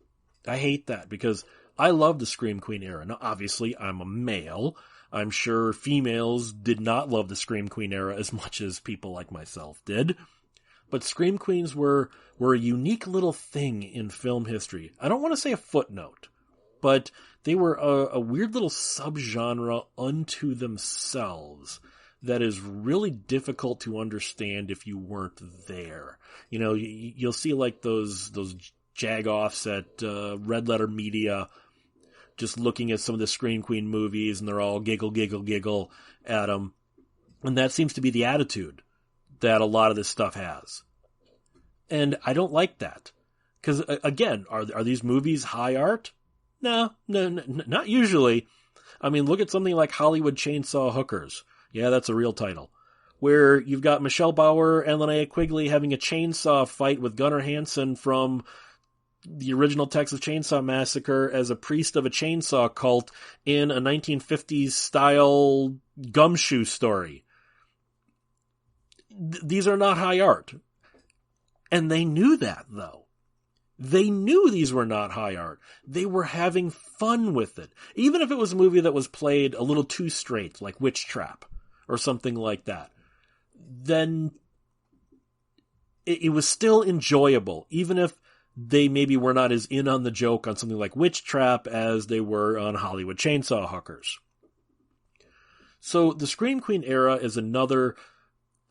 I hate that, because I love the Scream Queen era. Now, obviously, I'm a male. I'm sure females did not love the Scream Queen era as much as people like myself did. But Scream Queens were a unique little thing in film history. I don't want to say a footnote, but they were a weird little subgenre unto themselves that is really difficult to understand if you weren't there. You know, you'll see like those jag-offs at Red Letter Media just looking at some of the Scream Queen movies, and they're all giggle, giggle, giggle at them. And that seems to be the attitude that a lot of this stuff has. And I don't like that. Because, again, are these movies high art? No, not usually. I mean, look at something like Hollywood Chainsaw Hookers. Yeah, that's a real title. Where you've got Michelle Bauer and Linnea Quigley having a chainsaw fight with Gunnar Hansen from the original Texas Chainsaw Massacre as a priest of a chainsaw cult in a 1950s style gumshoe story. These are not high art. And they knew that, though. They knew these were not high art. They were having fun with it. Even if it was a movie that was played a little too straight, like Witch Trap, or something like that, then it was still enjoyable, even if they maybe were not as in on the joke on something like Witch Trap as they were on Hollywood Chainsaw Hookers. So the Scream Queen era is another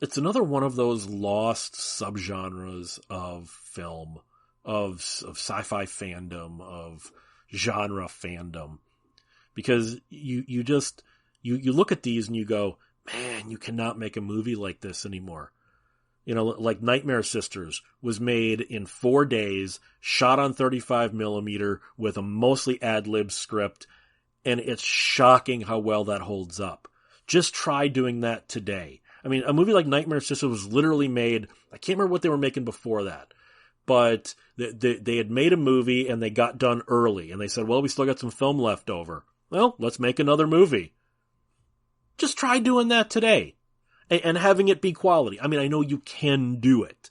one of those lost subgenres of film, of sci-fi fandom, of genre fandom. Because you look at these and you go, man, you cannot make a movie like this anymore. You know, like Nightmare Sisters was made in 4 days, shot on 35 millimeter with a mostly ad-lib script, and it's shocking how well that holds up. Just try doing that today. I mean, a movie like Nightmare Sisters was literally made, I can't remember what they were making before that, but they had made a movie and they got done early, and they said, well, we still got some film left over. Well, let's make another movie. Just try doing that today. And having it be quality. I mean, I know you can do it.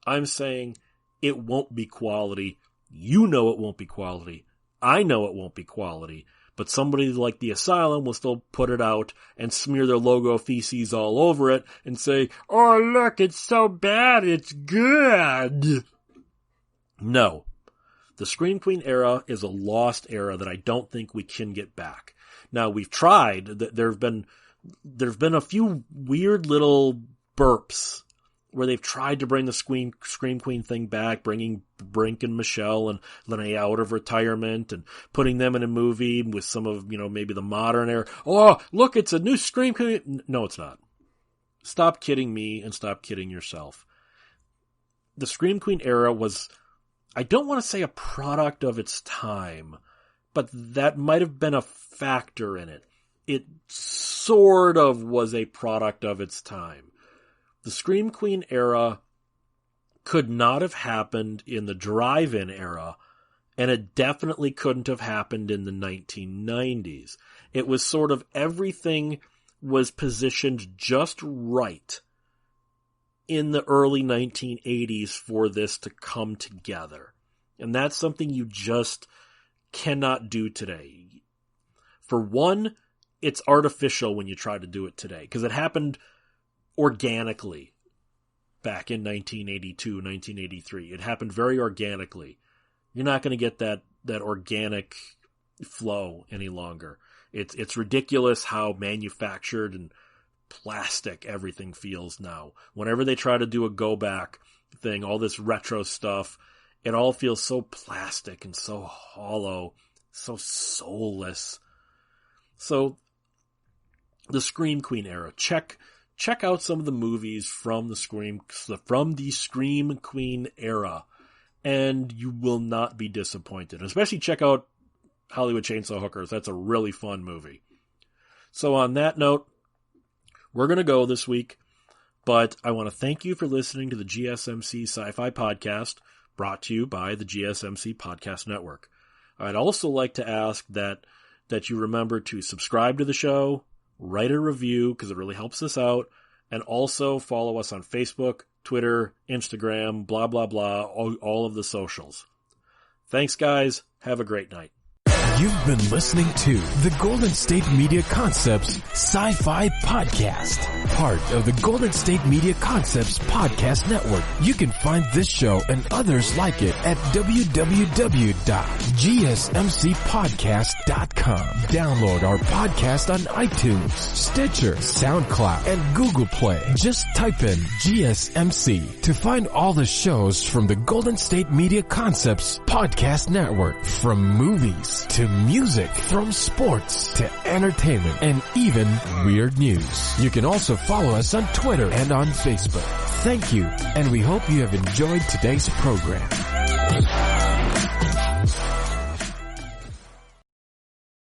I'm saying it won't be quality. You know it won't be quality. I know it won't be quality. But somebody like The Asylum will still put it out and smear their logo feces all over it and say, oh, look, it's so bad, it's good. No. The Scream Queen era is a lost era that I don't think we can get back. Now, we've tried. There've been a few weird little burps where they've tried to bring the Scream Queen thing back, bringing Brink and Michelle and Linnea out of retirement and putting them in a movie with some of, maybe the modern era. Oh, look, it's a new Scream Queen. No, it's not. Stop kidding me and stop kidding yourself. The Scream Queen era was, I don't want to say a product of its time, but that might have been a factor in it. It sort of was a product of its time. The Scream Queen era could not have happened in the drive-in era, and it definitely couldn't have happened in the 1990s. It was sort of everything was positioned just right in the early 1980s for this to come together. And that's something you just cannot do today. For one, it's artificial when you try to do it today, because it happened organically back in 1982, 1983. It happened very organically. You're not going to get that organic flow any longer. It's ridiculous how manufactured and plastic everything feels now. Whenever they try to do a go back thing, all this retro stuff, it all feels so plastic and so hollow, so soulless. So the Scream Queen era. Check out some of the movies from the Scream Queen era, and you will not be disappointed. Especially check out Hollywood Chainsaw Hookers. That's a really fun movie. So on that note, we're going to go this week, but I want to thank you for listening to the GSMC Sci-Fi Podcast, brought to you by the GSMC Podcast Network. I'd also like to ask that you remember to subscribe to the show, write a review, because it really helps us out, and also follow us on Facebook, Twitter, Instagram, blah, blah, blah, all of the socials. Thanks, guys. Have a great night. You've been listening to the Golden State Media Concepts Sci-Fi Podcast, part of the Golden State Media Concepts Podcast Network. You can find this show and others like it at www.gsmcpodcast.com. Download our podcast on iTunes, Stitcher, SoundCloud, and Google Play. Just type in GSMC to find all the shows from the Golden State Media Concepts Podcast Network. From movies to music, from sports to entertainment, and even weird news. You can also follow us on Twitter and on Facebook. Thank you, and we hope you have enjoyed today's program.